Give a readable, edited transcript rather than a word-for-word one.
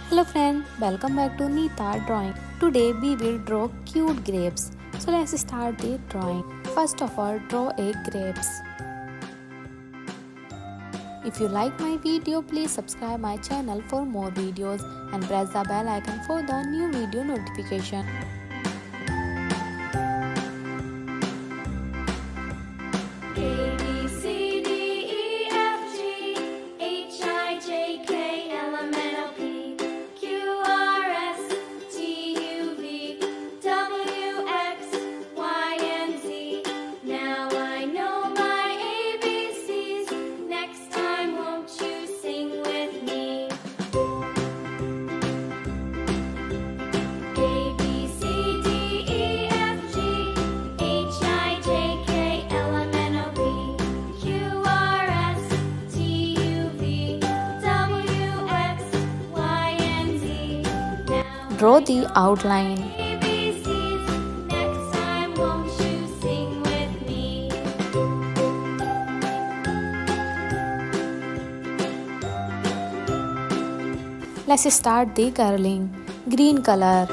Hello friend, welcome back to Nita Drawing. Today we will draw cute grapes. So let's start the drawing. First of all, draw a grapes. If you like my video, please subscribe my channel for more videos and press the bell icon for the new video notification. Draw the outline. Let's start the curling. Green color.